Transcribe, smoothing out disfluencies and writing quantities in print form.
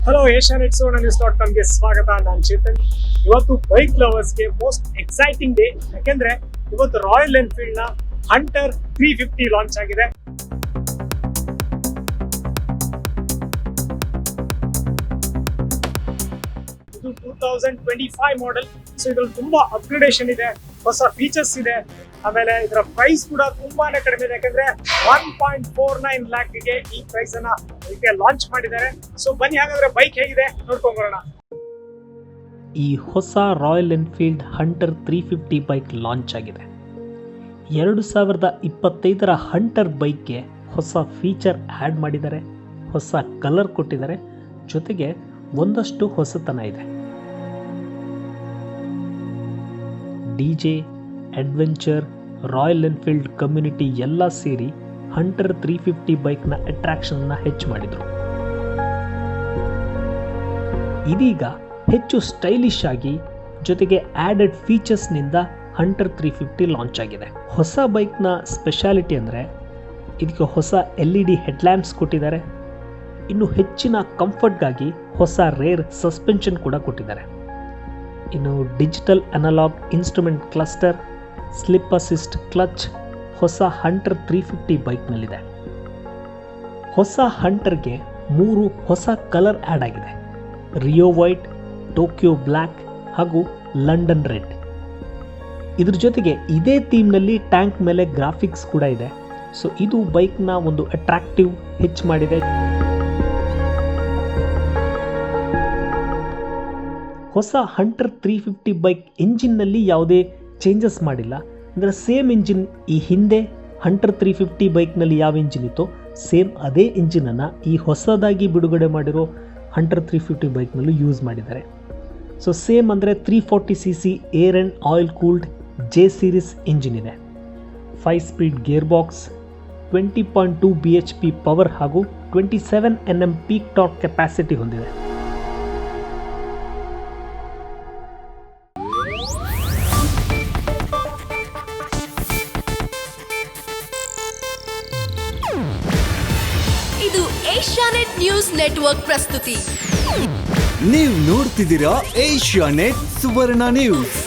Hello, Asianet ನ್ಯೂಸ್.com ಸ್ವಾಗತ. ನಾನು ಚೇತನ್. ಇವತ್ತು ಬೈಕ್ ಲವರ್ಸ್ಗೆ ಮೋಸ್ಟ್ ಎಕ್ಸೈಟಿಂಗ್ ಡೇ, ಯಾಕೆಂದ್ರೆ ಇವತ್ತು ರಾಯಲ್ ಎನ್ಫೀಲ್ಡ್ ನ ಹಂಟರ್ 350 ಲಾಂಚ್ ಆಗಿದೆ. ಇದು 2025 ಮಾಡೆಲ್. ಸೊ ಇದ್ರಲ್ಲಿ ತುಂಬಾ ಅಪ್ಗ್ರೇಡೇಷನ್ ಇದೆ, ಹೊಸ ಫೀಚರ್ಸ್ ಇದೆ. ಆಮೇಲೆ ಇದರ ಪ್ರೈಸ್ ಕೂಡ ತುಂಬಾನೇ ಕಡಿಮೆ ಇದೆ, ಯಾಕಂದ್ರೆ 1.49 ಲ್ಯಾಕ್ಗೆ ಈ ಪ್ರೈಸ್ ಅನ್ನ ಇದಕ್ಕೆ ಲಾಂಚ್ ಮಾಡಿದ್ದಾರೆ. ಸೊ ಬನ್ನಿ, ಹಾಗಾದ್ರೆ ಬೈಕ್ ಹೇಗಿದೆ ನೋಡ್ಕೊಂಡ್ ಬರೋಣ. ಈ ಹೊಸ royal Enfield hunter 350 bike launch ಆಗಿದೆ. 2025ರ ಹಂಟರ್ ಬೈಕ್ಗೆ ಹೊಸ ಫೀಚರ್ ಆ್ಯಡ್ ಮಾಡಿದ್ದಾರೆ, ಹೊಸ ಕಲರ್ ಕೊಟ್ಟಿದ್ದಾರೆ, ಜೊತೆಗೆ ಒಂದಷ್ಟು ಹೊಸತನ ಇದೆ. DJ, adventure, royal Enfield community ಎಲ್ಲ ಸೇರಿ ಹಂಟರ್ 350 ಬೈಕ್ನ ಅಟ್ರಾಕ್ಷನ್ನ ಹೆಚ್ಚು ಮಾಡಿದರು. ಇದೀಗ ಹೆಚ್ಚು ಸ್ಟೈಲಿಶ್ ಆಗಿ ಜೊತೆಗೆ ಆ್ಯಡೆಡ್ ಫೀಚರ್ಸ್ನಿಂದ ಹಂಟರ್ 350 ಲಾಂಚ್ ಆಗಿದೆ. ಹೊಸ ಬೈಕ್ನ ಸ್ಪೆಷಾಲಿಟಿ ಅಂದರೆ ಇದಕ್ಕೆ ಹೊಸ LED ಹೆಡ್ಲ್ಯಾಂಪ್ಸ್ ಕೊಟ್ಟಿದ್ದಾರೆ. ಇನ್ನು ಹೆಚ್ಚಿನ ಕಂಫರ್ಟ್ಗಾಗಿ ಹೊಸ ರೇರ್ ಸಸ್ಪೆನ್ಷನ್ ಕೂಡ ಕೊಟ್ಟಿದ್ದಾರೆ. ಇನ್ನು digital analog instrument cluster, slip assist clutch ಹೊಸ ಹಂಟರ್ 350 ಬೈಕ್ನಲ್ಲಿದೆ. ಹೊಸ ಹಂಟರ್ಗೆ 3 ಹೊಸ ಕಲರ್ ಆ್ಯಡ್ ಆಗಿದೆ: ರಿಯೋ ವೈಟ್, ಟೋಕಿಯೋ ಬ್ಲ್ಯಾಕ್ ಹಾಗೂ ಲಂಡನ್ ರೆಡ್. ಇದ್ರ ಜೊತೆಗೆ ಇದೇ ಥೀಮ್ನಲ್ಲಿ ಟ್ಯಾಂಕ್ ಮೇಲೆ ಗ್ರಾಫಿಕ್ಸ್ ಕೂಡ ಇದೆ. ಸೊ ಇದು ಬೈಕ್ನ ಒಂದು ಅಟ್ರಾಕ್ಟಿವ್ ಹೆಚ್ಚು ಮಾಡಿದೆ. ಹೊಸ ಹಂಟರ್ 350 ಬೈಕ್ ಎಂಜಿನ್ನಲ್ಲಿ ಯಾವುದೇ ಚೇಂಜಸ್ ಮಾಡಿಲ್ಲ. ಅಂದರೆ ಸೇಮ್ ಇಂಜಿನ್, ಈ ಹಿಂದೆ ಹಂಟರ್ 350 ಬೈಕ್ನಲ್ಲಿ ಯಾವ ಇಂಜಿನ್ ಇತ್ತೋ ಸೇಮ್ ಅದೇ ಇಂಜಿನನ್ನು ಈ ಹೊಸದಾಗಿ ಬಿಡುಗಡೆ ಮಾಡಿರೋ ಹಂಟರ್ 350 ಬೈಕ್ನಲ್ಲೂ ಯೂಸ್ ಮಾಡಿದ್ದಾರೆ. ಸೊ ಸೇಮ್ ಅಂದರೆ 340cc air and oil cooled J series engine ಇದೆ. 5 speed gearbox, 20.2 bhp power ಹಾಗೂ 27 Nm ಪೀಕ್ ಟಾರ್ಕ್ ಕೆಪಾಸಿಟಿ ಹೊಂದಿದೆ. ಇದು ಏಷ್ಯಾನೆಟ್ ನ್ಯೂಸ್ ನೆಟ್ವರ್ಕ್ ಪ್ರಸ್ತುತಿ. ನೀವು ನೋಡ್ತಿದ್ದೀರಾ ಏಷ್ಯಾನೆಟ್ ಸುವರ್ಣ ನ್ಯೂಸ್.